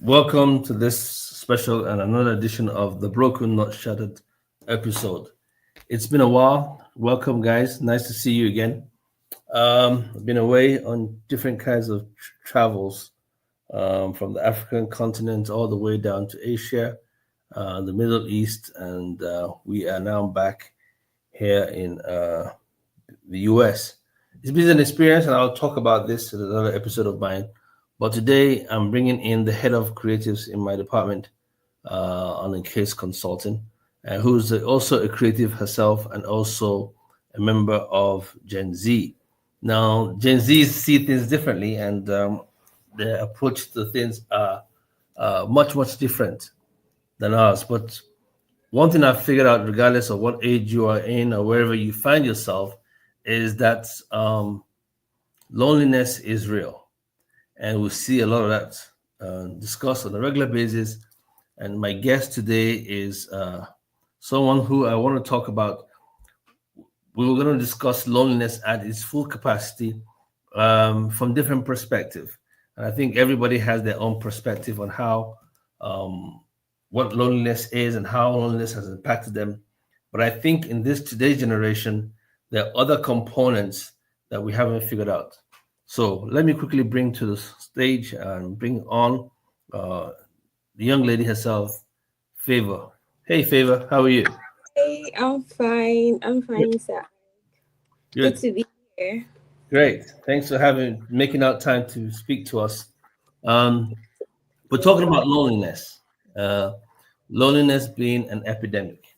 Welcome to this special and another edition of the Broken Not Shattered episode. It's been a while. Welcome, guys. Nice to see you again. I've been away on different kinds of travels, from the African continent all the way down to Asia, the Middle East, and we are now back here in the US. It's been an experience, and I'll talk about this in another episode of mine. But today, I'm bringing in the head of creatives in my department on a case consulting, who's also a creative herself and also a member of Gen Z. Now, Gen Zs see things differently, and their approach to things are much, much different than ours. But one thing I've figured out, regardless of what age you are in or wherever you find yourself, is that loneliness is real. And we see a lot of that discussed on a regular basis. And my guest today is someone who I want to talk about. We were going to discuss loneliness at its full capacity from different perspective. And I think everybody has their own perspective on how what loneliness is and how loneliness has impacted them. But I think in this today's generation, there are other components that we haven't figured out. So let me quickly bring to the stage and bring on uh, the young lady herself, Favor. Hey, Favor, how are you? Hey, I'm fine. I'm Good. fine, sir. Good Good. to be here. Great. Thanks for making out time to speak to us. Um, we're talking about loneliness. Uh, Loneliness being an epidemic.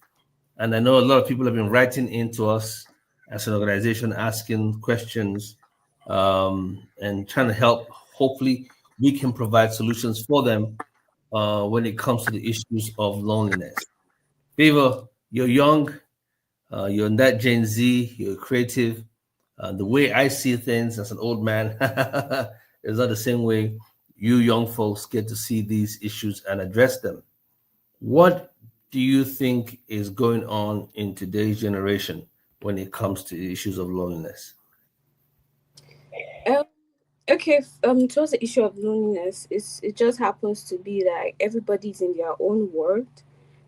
And I know a lot of people have been writing into us as an organization, asking questions and trying to help. Hopefully, we can provide solutions for them when it comes to the issues of loneliness. Viva, you're young, you're in that Gen Z, you're creative. The way I see things as an old man is not the same way you young folks get to see these issues and address them. What do you think is going on in today's generation when it comes to the issues of loneliness? Um, towards the issue of loneliness, it just happens to be like everybody's in their own world.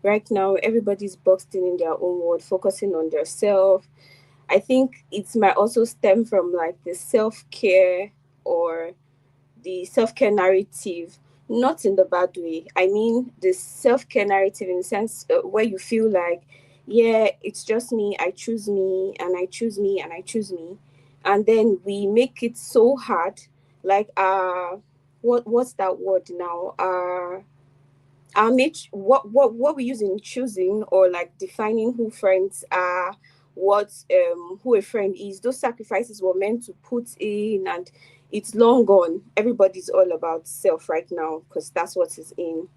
Right now, everybody's boxed in their own world, focusing on their self. I think it might also stem from like the self care or the self care narrative, not in the bad way. I mean, the self care narrative in the sense where you feel like, yeah, it's just me, I choose me, and I choose me, and I choose me. And then we make it so hard, like, what's that word now? What we use in choosing or like defining who friends are, what who a friend is, those sacrifices were meant to put in, and it's long gone. Everybody's all about self right now because that's what is in.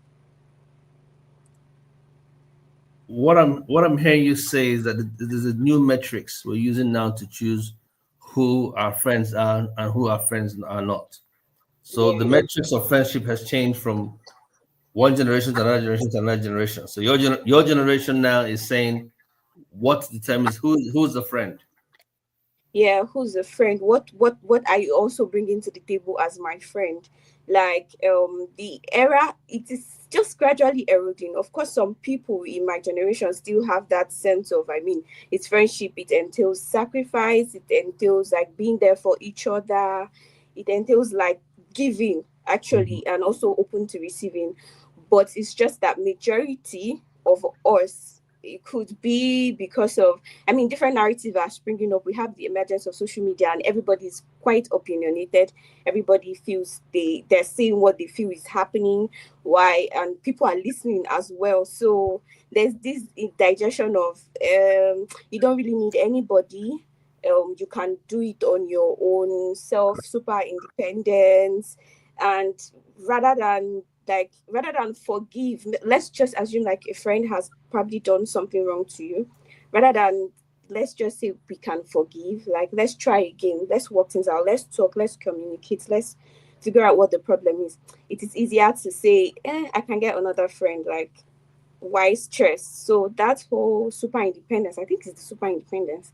What I'm hearing you say is that there's a new metrics we're using now to choose who our friends are and who our friends are not. So the Yeah. metrics of friendship has changed from one generation to another generation to another generation. So your generation now is saying what determines who's a friend. Yeah, who's a friend? What are you also bringing to the table as my friend? Like the era, it is just gradually eroding. Of course, some people in my generation still have that sense of, I mean, it's friendship. It entails sacrifice. It entails like being there for each other. It entails like giving Mhm. actually, and also open to receiving. But it's just that majority of us, it could be because of, I mean, different narratives are springing up. We have the emergence of social media, and everybody's quite opinionated. Everybody feels they're saying what they feel is happening. Why? And people are listening as well. So there's this indigestion of you don't really need anybody. You can do it on your own self, super independence, and rather than forgive, let's just assume like a friend has probably done something wrong to you. Rather than, let's just say we can forgive, like let's try again, let's work things out, let's talk, let's communicate, let's figure out what the problem is. It is easier to say, I can get another friend, like why stress? So that whole super independence, I think it's the super independence,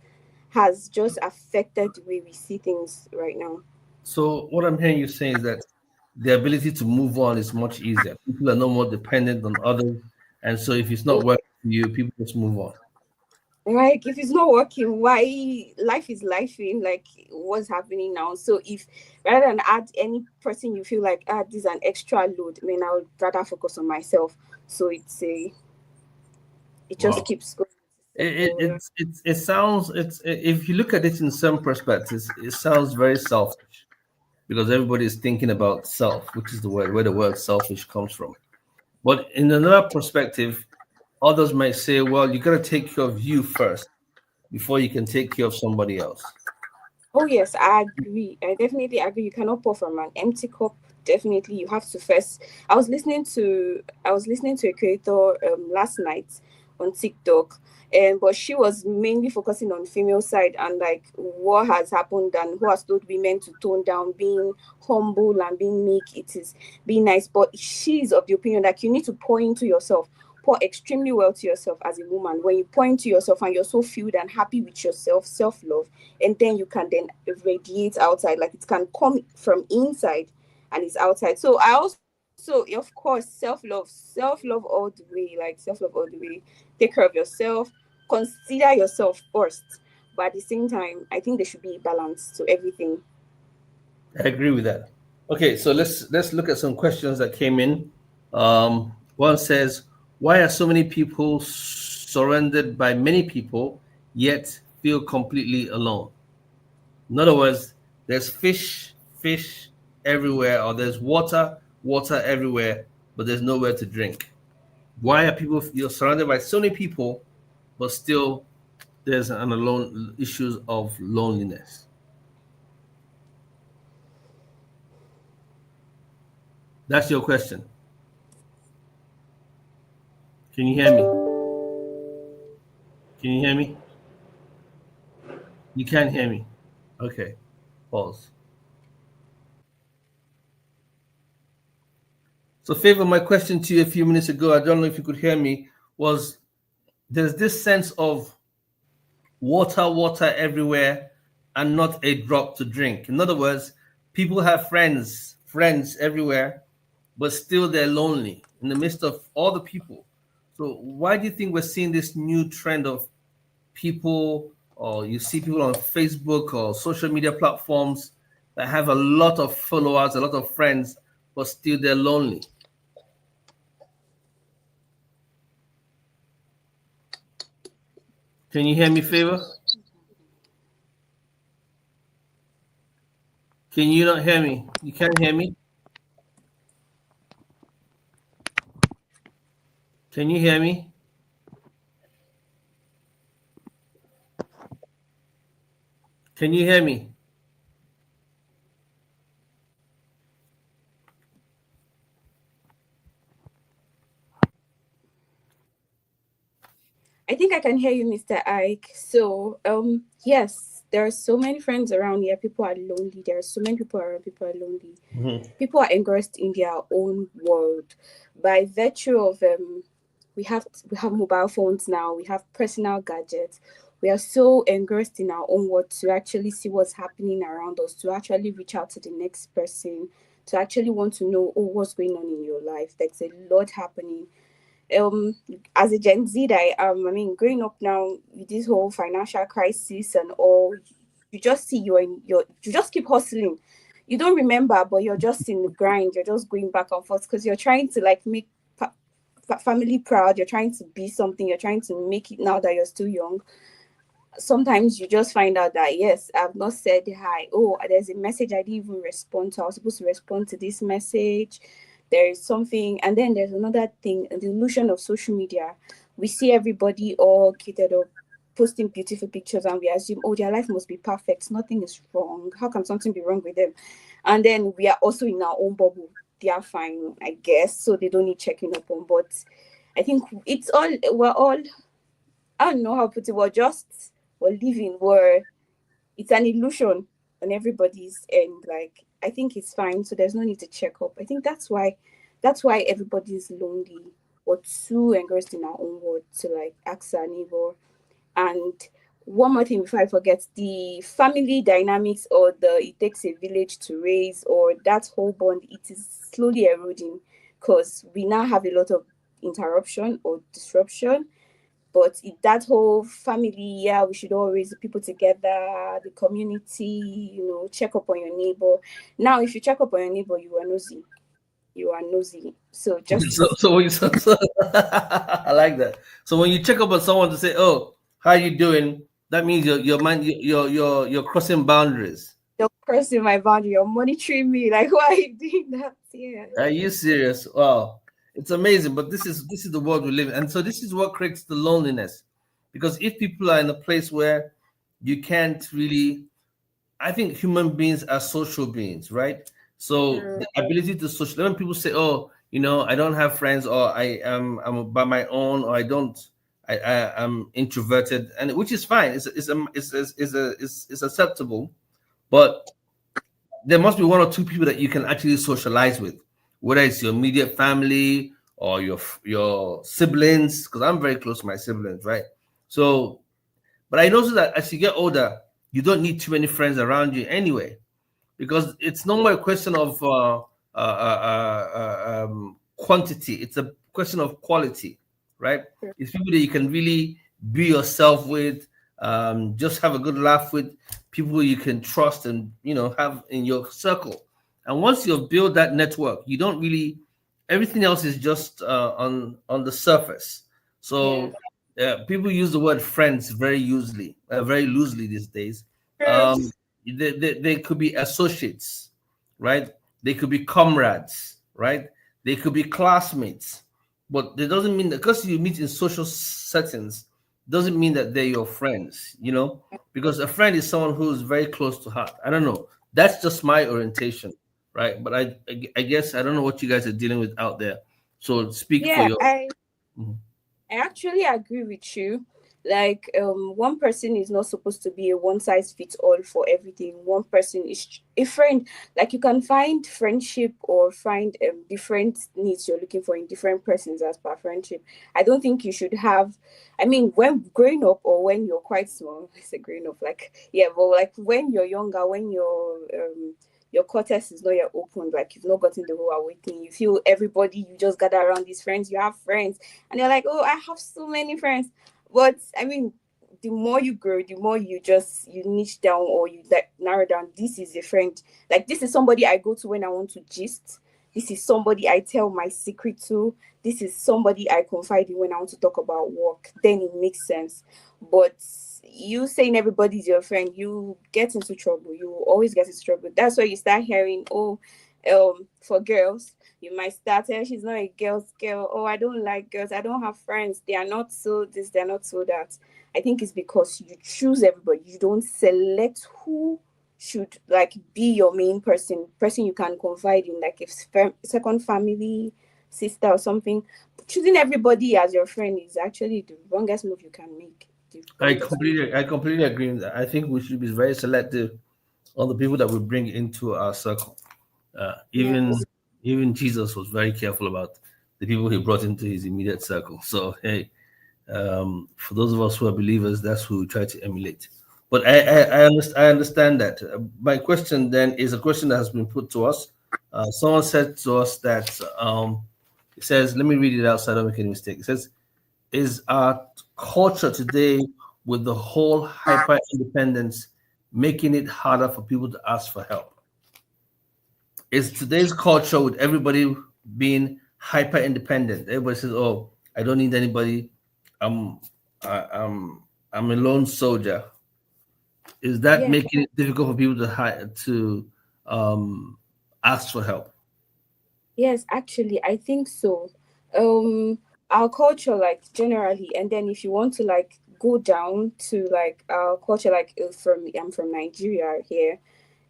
has just affected the way we see things right now. So what I'm hearing you say is that the ability to move on is much easier. People are no more dependent on others, and so if it's not working for you, people just move on. Like if it's not working, why? Life is life in like what's happening now. So if rather than add any person you feel like this is an extra load, I mean I would rather focus on myself. So it just Wow. keeps going in It, it, circle, yeah. it sounds, if you look at it in some perspectives, it sounds very selfish because everybody is thinking about self, which is the word where the word selfish comes from. But in another perspective, others might say, well, you got to take care of you first before you can take care of somebody else. Oh yes, I agree. I definitely agree. You cannot pour from an empty cup. Definitely, you have to first. I was listening to a creator last night on TikTok, and but she was mainly focusing on female side and like what has happened and who has told women to tone down, being humble and being meek. It is being nice, but she's of the opinion that you need to pour into yourself. Pour extremely well to yourself as a woman. When you pour into yourself and you're so filled and happy with yourself, self love, and then you can then radiate outside, like it can come from inside and it's outside. So I also, of course, self love all the way, like self-love all the way. Take care of yourself, consider yourself first, but at the same time I think there should be balance to everything. I agree with that. Okay, so let's look at some questions that came in. One says, "Why are so many people surrounded by many people yet feel completely alone?" In other words, there's fish everywhere, or there's water everywhere, but there's nowhere to drink. Why are people you're surrounded by so many people, but still there's an alone issues of loneliness? That's your question. Can you hear me? Can you hear me? You can't hear me. Okay. Pause. So, favor, my question to you a few minutes ago, I don't know if you could hear me, was there's this sense of water everywhere and not a drop to drink. In other words, people have friends everywhere, but still they're lonely in the midst of all the people. So, why do you think we're seeing this new trend of people, or you see people on Facebook or social media platforms that have a lot of followers, a lot of friends, but still they're lonely? Can you hear me, Favor? Can you not hear me? You can't hear me? Can you hear me? Can you hear me? I think I can hear you, Mr. Ike. So, yes, there are so many friends around here. People are lonely. There are so many people around. People are lonely. Mhm. People are engrossed in their own world by virtue of we have mobile phones now. We have personal gadgets. We are so engrossed in our own world to actually see what's happening around us, to actually reach out to the next person, to actually want to know, oh, what's going on in your life. There's a lot happening. um as a Gen Z that I mean, growing up now with this whole financial crisis and all, you just see you just keep hustling. You don't remember, but you're just in the grind. You're just going back and forth because you're trying to like make family proud. You're trying to be something. You're trying to make it now that you're still young. Sometimes you just find out that yes, I've not said hi. Oh, there's a message I didn't even respond to. I was supposed to respond to this message. There is something, and then there's another thing, the illusion of social media. We see everybody all catered up, posting beautiful pictures, and we assume, oh, their life must be perfect. Nothing is wrong. How can something be wrong with them? And then we are also in our own bubble. They are fine, I guess, so they don't need checking up on. But I think we're all, I don't know how to put it. We're living where it's an illusion on everybody's end. Like I think it's fine, so there's no need to check up. I think that's why everybody's lonely or too engrossed in our own world to like ask our neighbor. And one more thing before I forget, the family dynamics, or the it takes a village to raise, or that whole bond, it is slowly eroding because we now have a lot of interruption or disruption. But that whole family, yeah, we should always people together, the community, check up on your neighbor. Now, if you check up on your neighbor, you are nosy. You are nosy. So So, just I like that. So when you check up on someone to say, "Oh, how you doing?" That means your mind you're crossing boundaries. you're crossing my boundary. You're monitoring me. Like, why are you doing that? Yeah. Are you serious? Wow, it's amazing. But this is the world we live in, and so this is what creates the loneliness. Because if people are in a place where you can't really, I think human beings are social beings, right? So True. the ability to social. When people say, "Oh, I don't have friends," or I'm by my own," or I'm introverted, and which is fine. It's acceptable, but there must be one or two people that you can actually socialize with, whether it's your immediate family or your siblings. Because I'm very close to my siblings, right? So, but I noticed that as you get older, you don't need too many friends around you anyway, because it's no more a question of quantity. It's a question of quality, right? True. It's people that you can really be yourself with, just have a good laugh with, people you can trust and have in your circle. And once you've built that network, you don't really everything else is just on the surface. Yeah. So people use the word friends very loosely these days. True. Um, they could be associates, right? They could be comrades, right? They could be classmates, but it doesn't mean that because you meet in social settings doesn't mean that they're your friends, because a friend is someone who's very close to heart. I don't know. That's just my orientation, right? But I guess I don't know what you guys are dealing with out there. So speak for Yeah, your. Mhm. I actually agree with you. Like, one person is not supposed to be a one size fits all for everything. One person is a friend. Like, you can find friendship or find different needs you're looking for in different persons as per friendship. I don't think you should have. I mean, when growing up or when you're quite small, I say growing up, like yeah, but like when you're younger, when your cortex is not yet open, like you've not gotten the whole awakening. You feel everybody, you just gather around these friends, you have friends, and they're like, oh, I have so many friends. But I mean, the more you grow, the more you niche down, or you like narrow down. This is a friend. Like, this is somebody I go to when I want to gist. This is somebody I tell my secret to. This is somebody I confide in when I want to talk about work. Then it makes sense. But you saying everybody's your friend, you get into trouble. You always get into trouble. That's why you start hearing, oh, for girls, you might start, she's not a girl's girl. Oh, I don't like girls. I don't have friends. They are not so this, they're not so that. I think it's because you choose everybody. You don't select who should like be your main person you can confide in, like if second family, sister or something. Choosing everybody as your friend is actually the wrongest move you can make. The wrongest move. I completely agree with that. I think we should be very selective on the people that we bring into our circle. Even Yes. even Jesus was very careful about the people he brought into his immediate circle. So hey, for those of us who are believers, that's who we try to emulate. But I understand that. My question then is a question that has been put to us. Someone said to us that it says, let me read it out so I don't make any mistake. It says, is our culture today with the whole hyper independence making it harder for people to ask for help? Is today's culture with everybody being hyper independent? Everybody says, "Oh, I don't need anybody. I'm I'm a lone soldier." Is that Yeah. making it difficult for people to um, ask for help? Yes, actually, I think so. Our culture, like generally, and then if you want to like go down to like our culture, like I'm from Nigeria here,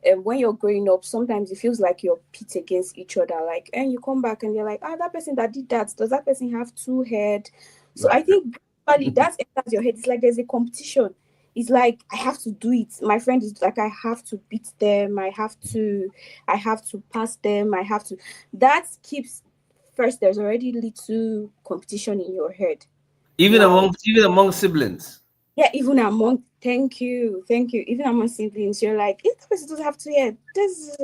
and when you're growing up, sometimes it feels like you're pit against each other. Like, and you come back and you're like, ah, that person that did that, does that person have two head? So I Right. think probably that enters your head. It's like there's a competition. It's like I have to do it. My friend is like I have to beat them. I have to pass them. I have to. That keeps first. There's already little competition in your head. Even Now, among siblings. Yeah, even among thank you. Even among siblings, you're like, this person doesn't have to hear this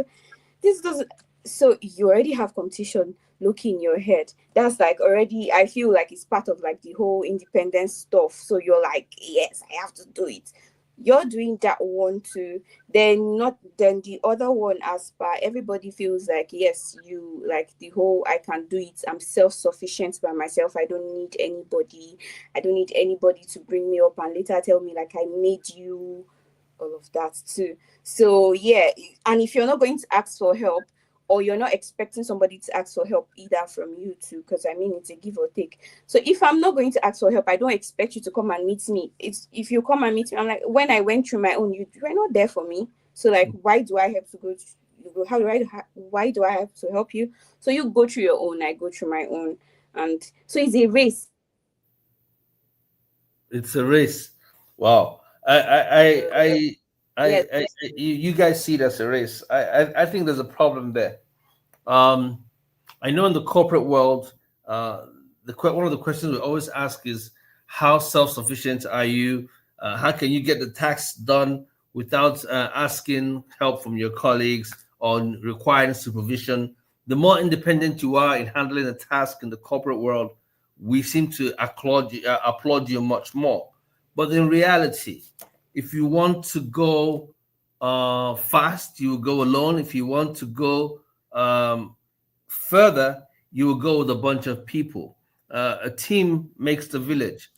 doesn't. So you already have competition looking in your head. That's like already, I feel like it's part of like the whole independence stuff. So you're like, yes, I have to do it. You're doing that one too. Then not then the other one, as per everybody feels like, yes, you like the whole I can do it. I'm self-sufficient by myself. I don't need anybody. I don't need anybody to bring me up and later tell me like I made you, all of that too. So yeah, and if you're not going to ask for help, or you're not expecting somebody to ask for help either from you too, because I mean it's a give or take. So if I'm not going to ask for help, I don't expect you to come and meet me. It's if you come and meet me, I'm like, when I went through my own, you were not there for me. So like, why do I have to go? How do I? Why do I have to help you? So you go through your own, I go through my own, and so it's a race. It's a race. Wow. Yes. You guys see it as a race. I think there's a problem there. Um, I know in the corporate world, uh, one of the questions we always ask is, how self-sufficient are you? How can you get the tax done without asking help from your colleagues or requiring supervision? The more independent you are in handling a task in the corporate world, we seem to applaud you much more. But in reality, if you want to go fast, you will go alone. If you want to go further, you will go with a bunch of people. A team makes the village.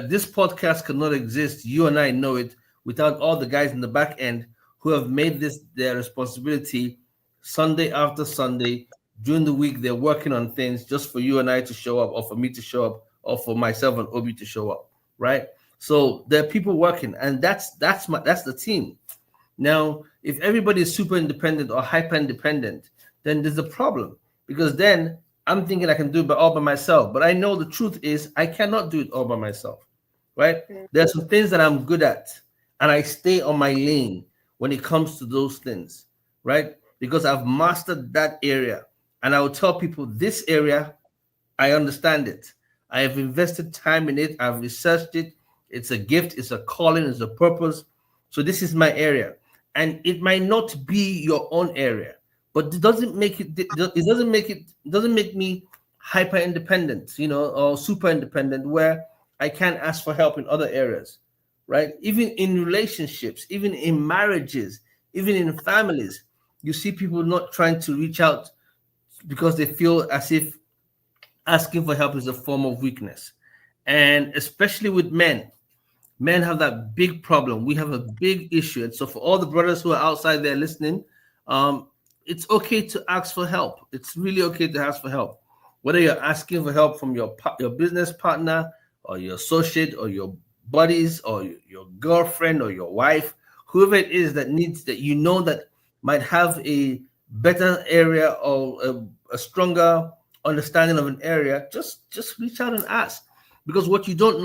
This podcast cannot exist. You and I know it without all the guys in the back end who have made this their responsibility Sunday after Sunday. During the week, they're working on things just for you and I to show up, or for me to show up, or for myself and Obi to show up, right? So there are people working, and that's the team. Now, if everybody is super independent or hyper independent, then there's a problem, because then I'm thinking I can do it all by myself. But I know the truth is I cannot do it all by myself, right? There's some things that I'm good at, and I stay on my lane when it comes to those things, right? Because I've mastered that area. And I will tell people this area, I understand it. I have invested time in it. I've researched it. It's a gift, it's a calling, it's a purpose. So this is my area. And it might not be your own area, but it doesn't make me hyper independent, or super independent where I can't ask for help in other areas, right? Even in relationships, even in marriages, even in families, you see people not trying to reach out because they feel as if asking for help is a form of weakness. And especially with men have that big problem. We have a big issue. And so for all the brothers who are outside there listening, um, it's okay to ask for help. It's really okay to ask for help. Whether you're asking for help from your business partner, or your associate, or your buddies, or your girlfriend, or your wife, whoever it is that needs, that that might have a better area, or a stronger understanding of an area, just reach out and ask, because what you don't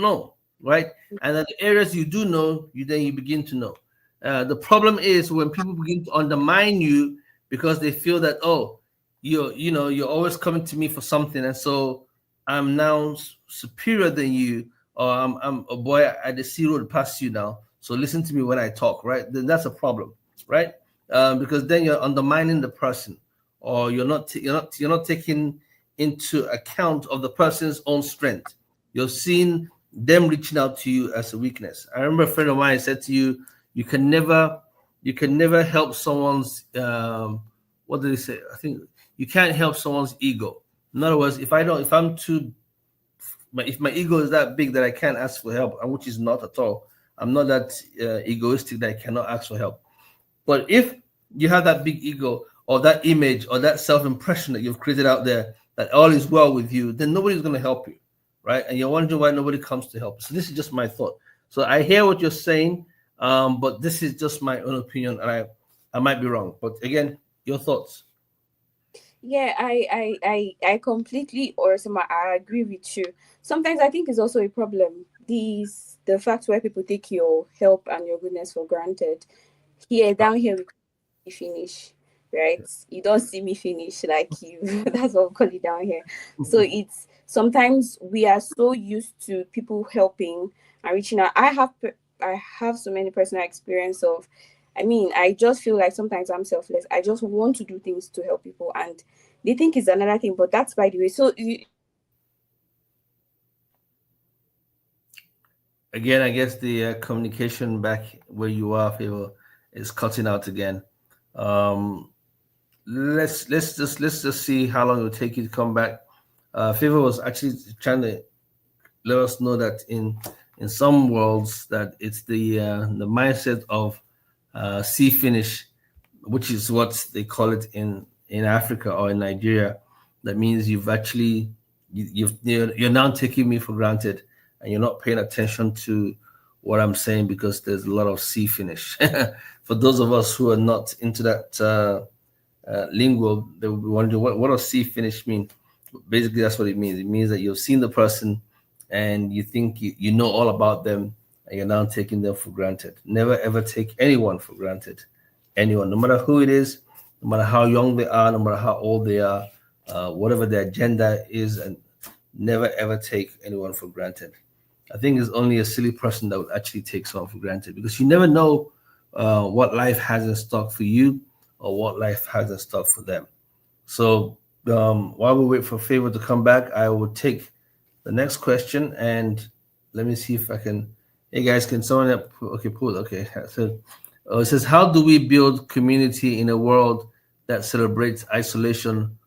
know, right? And then the areas you do know, you begin to know. The problem is when people begin to undermine you because they feel that, oh, you're always coming to me for something, and so I'm now superior than you, or I'm a boy at the sea road past you now. So listen to me when I talk, right? Then that's a problem, right? Because then you're undermining the person, or you're not taking into account of the person's own strength. You're seeing them reaching out to you as a weakness. I remember a friend of mine said to you, you can never you can never help someone's what did they say? I think you can't help someone's ego. In other words, if I'm too if my ego is that big that I can't ask for help, and which is not at all. I'm not that egoistic that I cannot ask for help. But if you have that big ego, or that image, or that self impression that you've created out there, that all is well with you, then nobody's going to help you, right? And you're wondering why nobody comes to help. So this is just my thought. So I hear what you're saying, but this is just my own opinion, and I might be wrong. But again, your thoughts. Yeah, I completely or some I agree with you. Sometimes I think it's also a problem. The fact where people take your help and your goodness for granted. Here down here we finish, right? You don't see me finish like you. That's what we call it down here. So it's sometimes we are so used to people helping and reaching out. I have so many personal experience of, I mean, I just feel like sometimes I'm selfless. I just want to do things to help people, and they think it's another thing, but that's by the way. So Again, I guess the communication back where you are, Favor, is cutting out again. Um, let's just see how long it will take you to come back. Favor was actually trying to let us know that in some worlds that it's the mindset of sea finish, which is what they call it in Africa or in Nigeria. That means you've actually you're now taking me for granted, and you're not paying attention to what I'm saying because there's a lot of sea finish. For those of us who are not into that lingual, they will be wondering what does see finish mean. Basically, that's what it means. It means that you've seen the person and you think you know all about them, and you're now taking them for granted. Never ever take anyone for granted. Anyone, no matter who it is, no matter how young they are, no matter how old they are, whatever their agenda is, and never ever take anyone for granted. I think it's only a silly person that would actually take someone for granted because you never know what life has in stock for you or what life has in stock for them. So while we wait for Favor to come back, I will take the next question and let me see if I can. Hey guys, can someone okay put okay? So it says, how do we build community in a world that celebrates isolation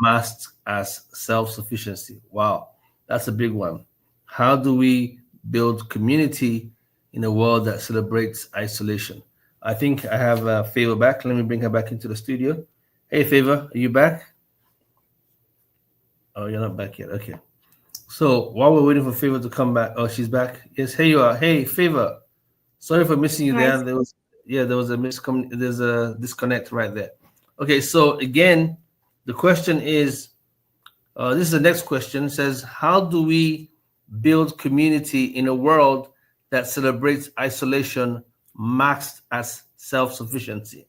masked as self-sufficiency? Wow, that's a big one. How do we build community in a world that celebrates isolation? I think I have Favor back. Let me bring her back into the studio. Hey, Favor, are you back? Oh, you're not back yet. Okay. So while we're waiting for Favor to come back, oh, she's back. Yes, here you are. Hey, Favor. Sorry for missing you hi. there. There was a there's a disconnect right there. Okay, so again, the question is, this is the next question. It says, how do we build community in a world that celebrates isolation masked as self-sufficiency?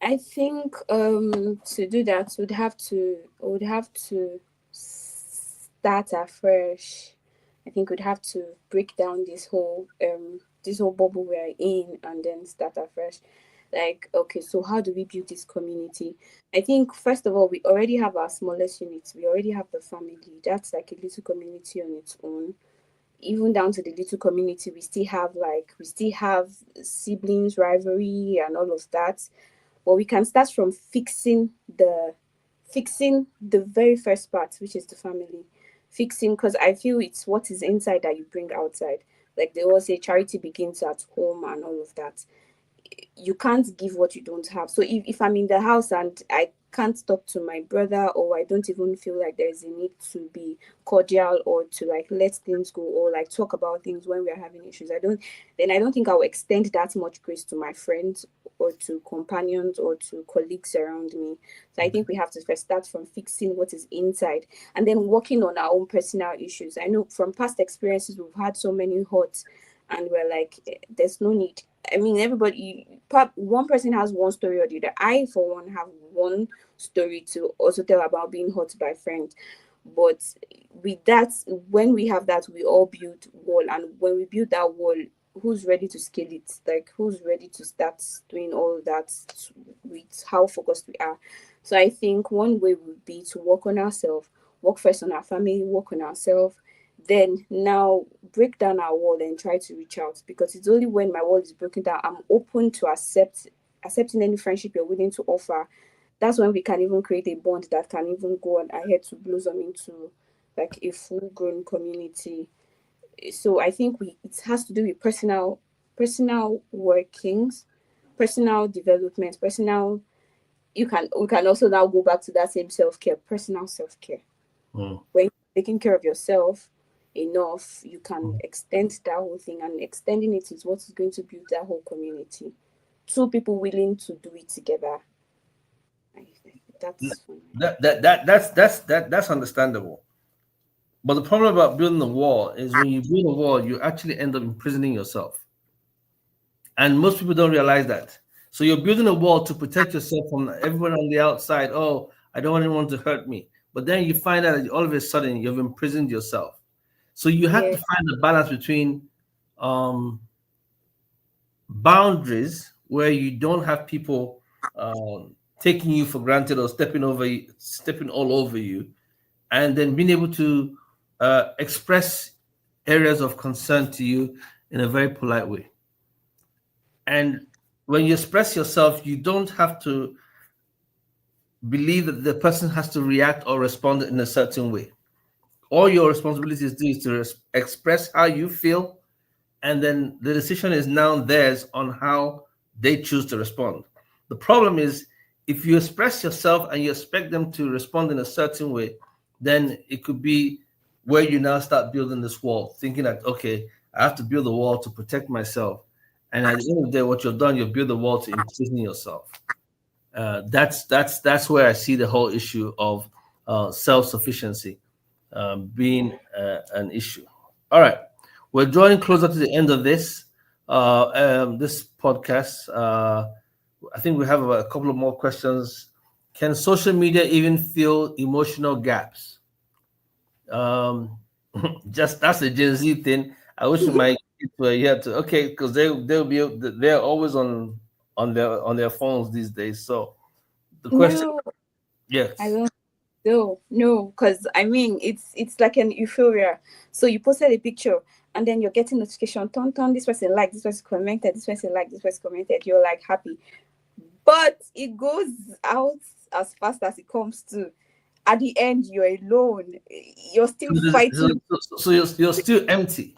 I think to do that would have to start afresh. I think we'd have to break down this whole bubble we're in and then start afresh. Like, okay, so how do we build this community? I think first of all we already have our smallest units. We already have the family. That's like a little community on its own. Even down to the little community, we still have siblings rivalry and all of that, but we can start from fixing the very first part, which is the family. Fixing, because I feel it's what is inside that you bring outside. Like they all say, charity begins at home and all of that. You can't give what you don't have. So if I'm in the house and I can't talk to my brother, or I don't even feel like there's a need to be cordial or to like let things go or like talk about things when we're having issues, I don't think I'll extend that much grace to my friends or to companions or to colleagues around me. So I think we have to first start from fixing what is inside and then working on our own personal issues. I know from past experiences we've had so many hurts and we're like, there's no need. I mean, one person has one story or the other. I, for one, have one story to also tell about being hurt by friends. But with that, when we have that, we all build wall. And when we build that wall, who's ready to scale it? Like, who's ready to start doing all that with how focused we are? So I think one way would be to work on ourselves, work first on our family, work on ourselves, then now break down our wall and try to reach out, because it's only when my wall is broken down I'm open to accepting any friendship you're willing to offer. That's when we can even create a bond that can even go on ahead to blossom into like a full grown community. So I think we it has to do with personal workings, personal development, personal. You can We can also now go back to that same self-care, personal self-care. Hmm. When you're taking care of yourself enough, you can extend that whole thing, and extending it is what is going to build that whole community. Two people willing to do it together. That's fun. That's understandable. But the problem about building a wall is when you build a wall, you actually end up imprisoning yourself. And most people don't realize that. So you're building a wall to protect yourself from everyone on the outside. Oh, I don't want anyone to hurt me. but then you find out that all of a sudden you've imprisoned yourself. So you have to Yeah. find a balance between um, boundaries where you don't have people taking you for granted or stepping all over you, and then being able to express areas of concern to you in a very polite way. And when you express yourself, you don't have to believe that the person has to react or respond in a certain way. All your responsibilities do is to express how you feel, and then the decision is now theirs on how they choose to respond. The problem is if you express yourself and you expect them to respond in a certain way, then it could be where you now start building this wall, thinking that, okay, I have to build a wall to protect myself. And at the end of the day, what you've done, you've built a wall to imprison yourself. That's where I see the whole issue of self sufficiency being an issue. All right, we're drawing closer to the end of this podcast. I think we have a couple of more questions. Can social media even fill emotional gaps? Um, just that's a Gen Z thing. I wish my kids were here to okay, because they're always on their phones these days. So the question, No, I yes. don't. No, because I mean it's like an euphoria. So you posted a picture and then you're getting notification, turn, this person liked, this person commented, this person liked, this person commented, you're like happy. But it goes out as fast as it comes to. At the end, you're alone. You're So, still fighting. you're still empty.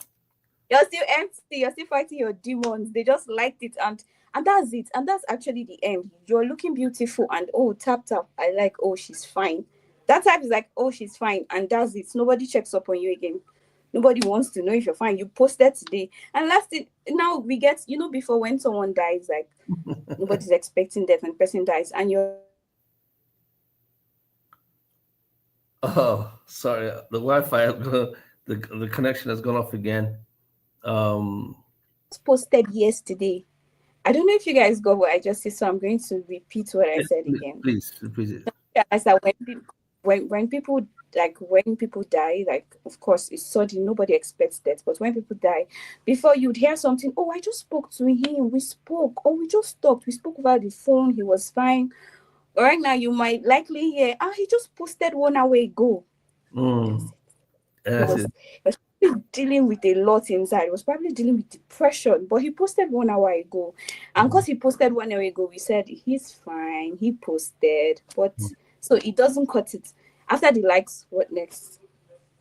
You're still empty. You're still fighting your demons. They just liked it, and that's it. And that's actually the end. You're looking beautiful, and oh, tap tap. I like. Oh, she's fine. That type is like, oh, she's fine, and that's it. Nobody checks up on you again. Nobody wants to know if you're fine. You posted today, and last thing now we get. Before when someone dies, like nobody's expecting death, and person dies, and you're like, oh, I'm so sorry. Oh, sorry, the Wi-Fi, the connection has gone off again. Um, Just posted yesterday. I don't know if you guys got what I just said, so I'm going to repeat what I yes, said again. please, please. Realize that when people die, like of course it's sudden, nobody expects that. But when people die, before you'd hear something, oh, I just spoke to him, we spoke, or we just talked, we spoke over the phone, he was fine. Right now, you might likely hear, he just posted 1 hour ago. Mm, That's it. He that's was it. he was probably dealing with a lot inside. He was probably dealing with depression, but he posted 1 hour ago. And Mm, because he posted 1 hour ago, we said he's fine. He posted, but mm. so it doesn't cut it. After the likes, what next?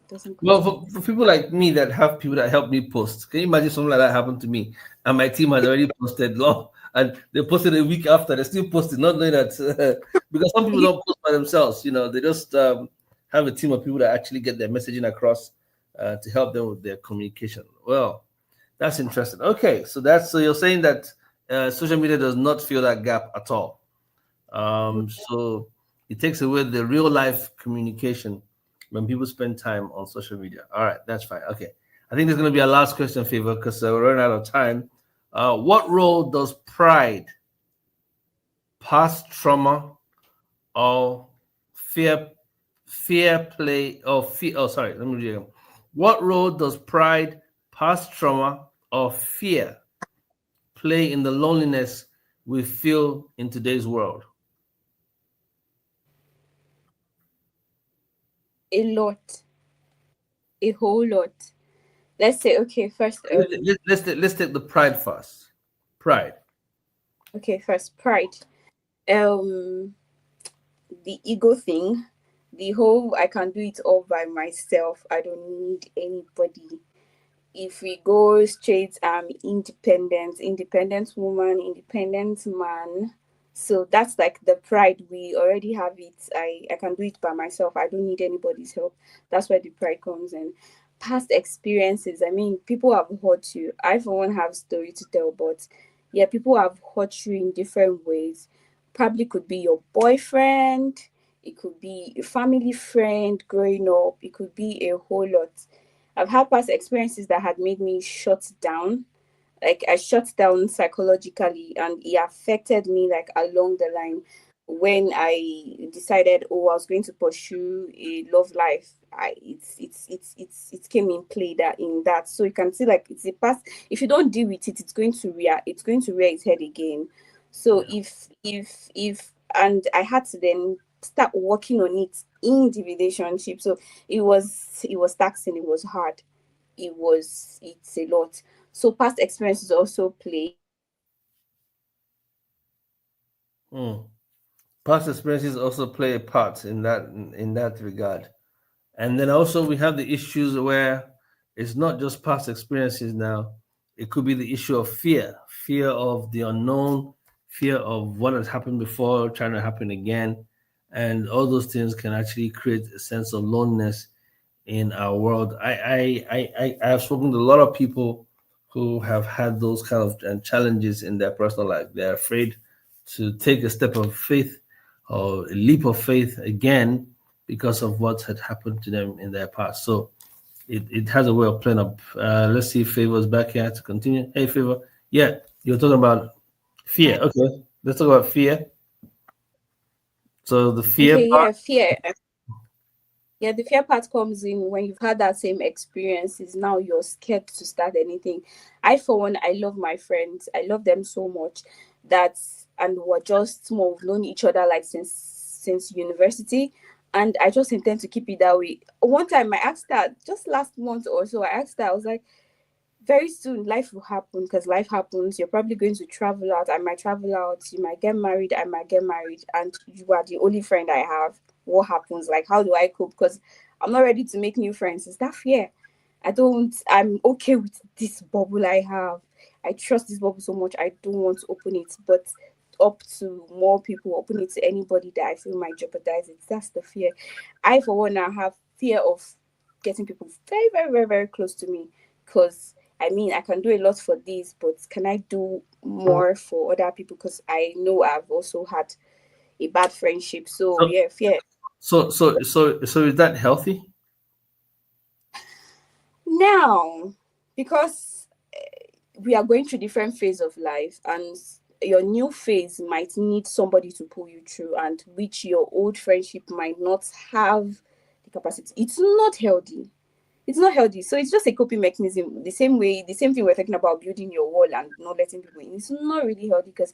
It doesn't cut Well, it. for people like me that have people that help me post, can you imagine something like that happened to me? And my team had already posted long, and they posted a week after. They still posted, not knowing that because some people don't post by themselves. They just have a team of people that actually get their messaging across to help them with their communication. Well, that's interesting. Okay, so you're saying that social media does not fill that gap at all. So it takes away the real life communication when people spend time on social media. All right, that's fine. Okay, I think there's going to be a last question, Favor, because we're running out of time. What role does pride, past trauma, or fear, fear play, or fear? Oh, sorry, let me read it again. What role does pride, past trauma, or fear play in the loneliness we feel in today's world? A lot, a whole lot. Let's say, okay, first, Let's take the pride first. Pride. pride. Um, the ego thing, the whole I can do it all by myself. I don't need anybody. If we go straight, independent woman, independent man. So that's like the pride. We already have it. I can do it by myself. I don't need anybody's help. That's where the pride comes in. Past experiences. I mean, people have hurt you. I for one have story to tell, but yeah, people have hurt you in different ways. Probably could be your boyfriend, it could be a family friend growing up, it could be a whole lot. I've had past experiences that had made me shut down. Like I shut down psychologically and it affected me like along the line. when I decided, oh, I was going to pursue a love life, it came in play that in that. So you can see like it's a past. If you don't deal with it, it's going to rear its head again. So Yeah. if and I had to then start working on it in the relationship. So it was taxing, it was hard, it's a lot. So past experiences also play. Mm. Past experiences also play a part in that regard. And then also we have the issues where it's not just past experiences now. It could be the issue of fear of the unknown, fear of what has happened before trying to happen again. And all those things can actually create a sense of loneliness in our world. I have spoken to a lot of people who have had those kind of challenges in their personal life. They're afraid to take a step of faith or a leap of faith again because of what had happened to them in their past. So it has a way of playing up. Let's see if Favor's back here to continue. Hey, Favor. Yeah, you're talking about fear. Okay, let's talk about fear. So the fear Okay, part. yeah, fear. Yeah, the fear part comes in when you've had that same experiences. Now you're scared to start anything. I, for one, I love my friends. I love them so much that, and we're just more, we've known each other like since university, and I just intend to keep it that way. One time I asked her, just last month or so, I asked her, I was like, very soon life will happen because life happens. You're probably going to travel out. I might travel out. You might get married. I might get married. And you are the only friend I have. What happens? Like, how do I cope? Because I'm not ready to make new friends. Is that fear? I'm okay with this bubble I have. I trust this bubble so much. I don't want to open it. But up to more people, open it to anybody that I feel might jeopardize it. That's the fear. I, for one, now have fear of getting people very, very, very, very close to me because I mean, I can do a lot for this, but can I do more for other people? Because I know I've also had a bad friendship. So So yeah, fear. so is that healthy? Now, because we are going through different phase of life, and your new phase might need somebody to pull you through, and which your old friendship might not have the capacity. It's not healthy. It's not healthy. So it's just a coping mechanism. The same way, the same thing we're talking about building your wall and not letting people in. It's not really healthy because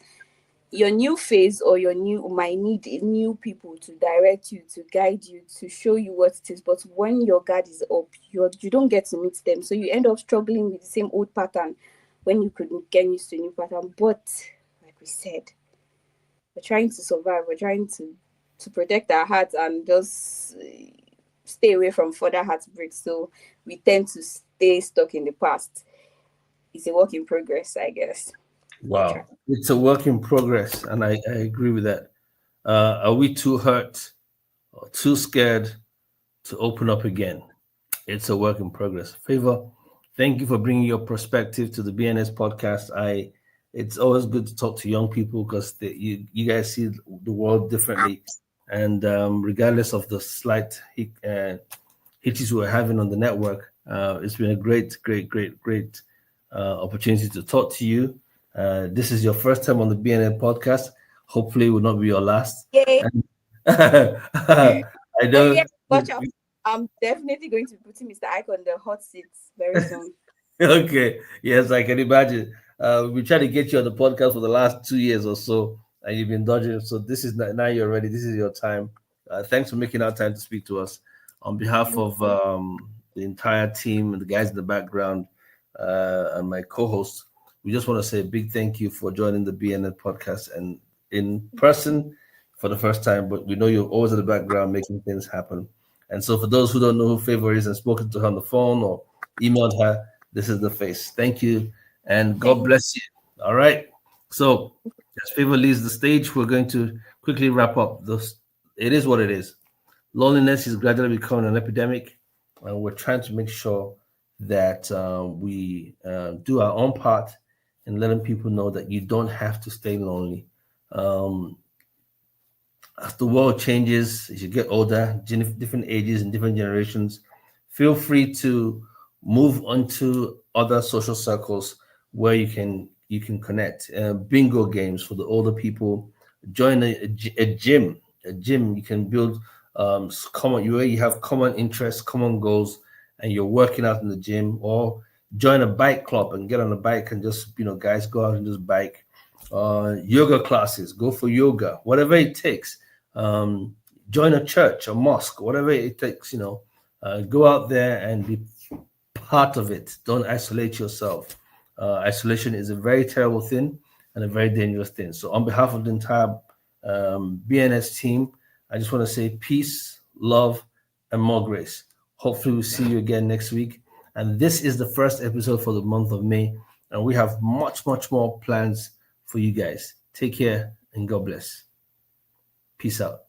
your new phase or your new might need new people to direct you, to guide you, to show you what it is. But when your guard is up, you don't get to meet them. So you end up struggling with the same old pattern when you could get used to a new pattern. But like we said, we're trying to survive. We're trying to protect our hearts and just stay away from further heartbreaks. So we tend to stay stuck in the past. It's a work in progress, I guess. We're trying. Wow. It's a work in progress, and I agree with that. Are we too hurt or too scared to open up again? It's a work in progress. Favor, thank you for bringing your perspective to the BNS podcast. It's always good to talk to young people because you guys see the world differently, and regardless of the slight hitches we're having on the network, it's been a great opportunity to talk to you. This is your first time on the BNN podcast. Hopefully, it will not be your last. Yay! And I Oh yeah, know. watch out. I'm definitely going to be putting Mr. Ike on the hot seat very soon. Okay. Yes, I can imagine. We tried to get you on the podcast for the last 2 years or so, and you've been dodging. So this is now you're ready. This is your time. Thanks for making our time to speak to us. On behalf of the entire team and the guys in the background and my co-host, we just want to say a big thank you for joining the BNN podcast and in person for the first time. But we know you're always in the background making things happen. And so, for those who don't know who Favor is and spoken to her on the phone or emailed her, this is the face. Thank you, and God Thank bless you. All right. So, as Favor leaves the stage, we're going to quickly wrap up. This it is what it is. Loneliness is gradually becoming an epidemic, and we're trying to make sure that we do our own part in letting people know that you don't have to stay lonely. Um, as the world changes, as you get older, different ages and different generations, feel free to move onto other social circles where you can connect. Bingo games for the older people, Join a gym. A gym, you can build common, you have common interests, common goals, and you're working out in the gym. Or join a bike club and get on a bike and just, guys, go out and just bike. Yoga classes, go for yoga, whatever it takes. um, Join a church, a mosque, whatever it takes. Go out there and be part of it. Don't isolate yourself. Isolation is a very terrible thing and a very dangerous thing. So, on behalf of the entire BNS team, I just want to say peace, love, and more grace. Hopefully, we'll see you again next week. And this is the first episode for the month of May. And we have much, much more plans for you guys. Take care and God bless. Peace out.